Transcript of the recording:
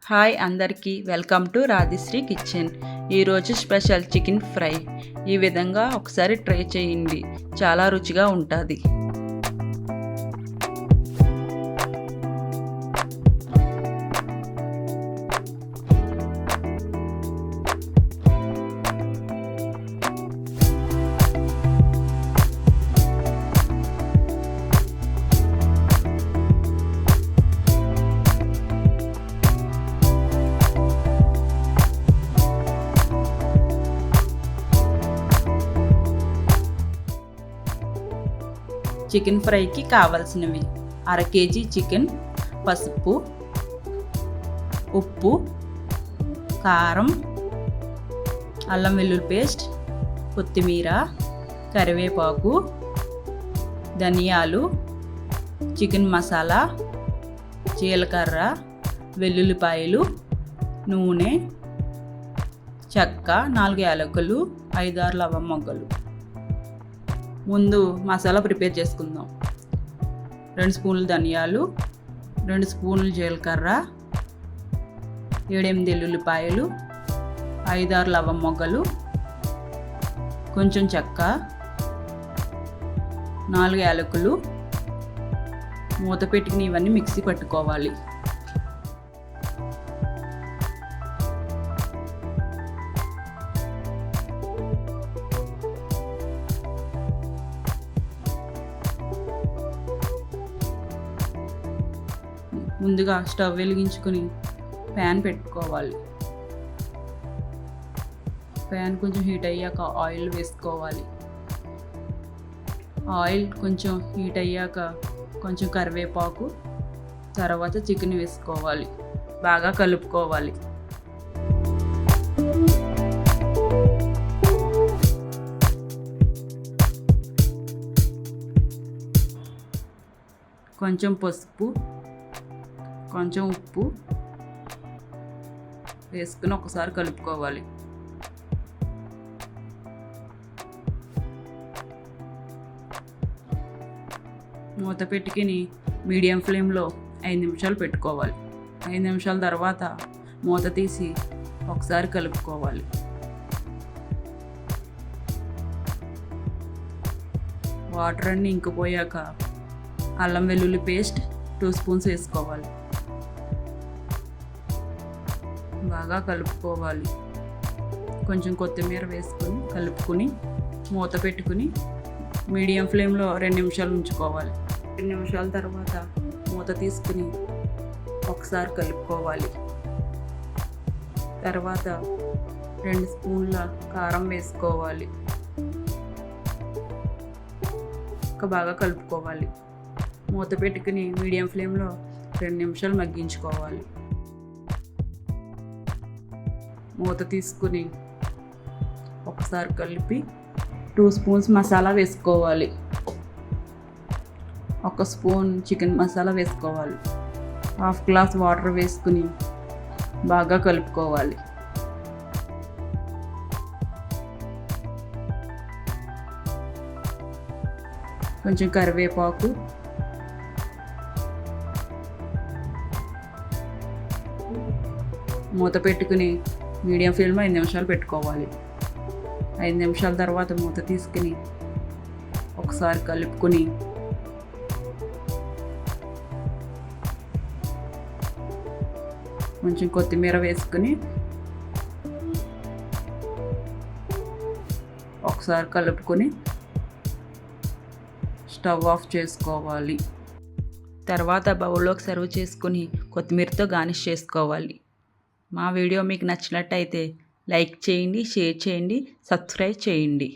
Hi అందరికీ, welcome to రాధిశ్రీ kitchen. ఈరోజు special chicken fry. ఈ విధంగా ఒకసారి ట్రై చేయండి, చాలా రుచిగా ఉంటుంది. చికెన్ ఫ్రైకి కావాల్సినవి: అర కేజీ చికెన్, పసుపు, ఉప్పు, కారం, అల్లం వెల్లుల్లి పేస్ట్, కొత్తిమీర, కరివేపాకు, ధనియాలు, చికెన్ మసాలా, జీలకర్ర, వెల్లుల్లిపాయలు, నూనె, చెక్క, 4 యాలకులు, 5-6 లవంగ మొగ్గలు. ముందు మసాలా ప్రిపేర్ చేసుకుందాం. 2 స్పూన్లు ధనియాలు, 2 స్పూన్లు జీలకర్ర, 7-8 వెల్లుల్లిపాయలు, 5-6 లవంగ మొగ్గలు, కొంచెం చెక్క, 4 యాలకులు. మూత పెట్టుకుని ఇవన్నీ మిక్సీ పట్టుకోవాలి. ముందుగా స్టవ్ వెలిగించుకొని ప్యాన్ పెట్టుకోవాలి. ప్యాన్ కొంచెం హీట్ అయ్యాక ఆయిల్ వేసుకోవాలి. ఆయిల్ కొంచెం హీట్ అయ్యాక కొంచెం కరివేపాకు, తర్వాత చికెన్ వేసుకోవాలి. బాగా కలుపుకోవాలి. కొంచెం పసుపు, కొంచెం ఉప్పు వేసుకుని ఒకసారి కలుపుకోవాలి. మూత పెట్టుకుని మీడియం ఫ్లేమ్లో 5 నిమిషాలు పెట్టుకోవాలి. 5 నిమిషాల తర్వాత మూత తీసి ఒకసారి కలుపుకోవాలి. వాటర్ అన్నీ ఇంకిపోయాక అల్లం వెల్లుల్లి పేస్ట్ 2 స్పూన్స్ వేసుకోవాలి. బాగా కలుపుకోవాలి. కొంచెం కొత్తిమీర వేసుకొని కలుపుకొని మూత పెట్టుకుని మీడియం ఫ్లేమ్లో 2 నిమిషాలు ఉంచుకోవాలి. 2 నిమిషాల తర్వాత మూత తీసుకుని ఒకసారి కలుపుకోవాలి. తర్వాత 2 స్పూన్ల కారం వేసుకోవాలి. బాగా కలుపుకోవాలి. మూత పెట్టుకుని మీడియం ఫ్లేమ్లో 2 నిమిషాలు మగ్గించుకోవాలి. మూత తీసుకుని ఒకసారి కలిపి 2 స్పూన్స్ మసాలా వేసుకోవాలి. 1 స్పూన్ చికెన్ మసాలా వేసుకోవాలి. 1/2 గ్లాస్ వాటర్ వేసుకుని బాగా కలుపుకోవాలి. కొంచెం కరివేపాకు, మూత పెట్టుకుని మీడియం ఫ్లేమ్లో 5 నిమిషాలు పెట్టుకోవాలి. 5 నిమిషాల తర్వాత మూత తీసుకుని ఒకసారి కలుపుకొని కొంచెం కొత్తిమీర వేసుకుని ఒకసారి కలుపుకొని స్టవ్ ఆఫ్ చేసుకోవాలి. తర్వాత బౌల్లోకి సర్వ్ చేసుకుని కొత్తిమీరతో గార్నిష్ చేసుకోవాలి. మా వీడియో మీకు నచ్చినట్టయితే లైక్ చేయండి, షేర్ చేయండి, సబ్స్క్రైబ్ చేయండి.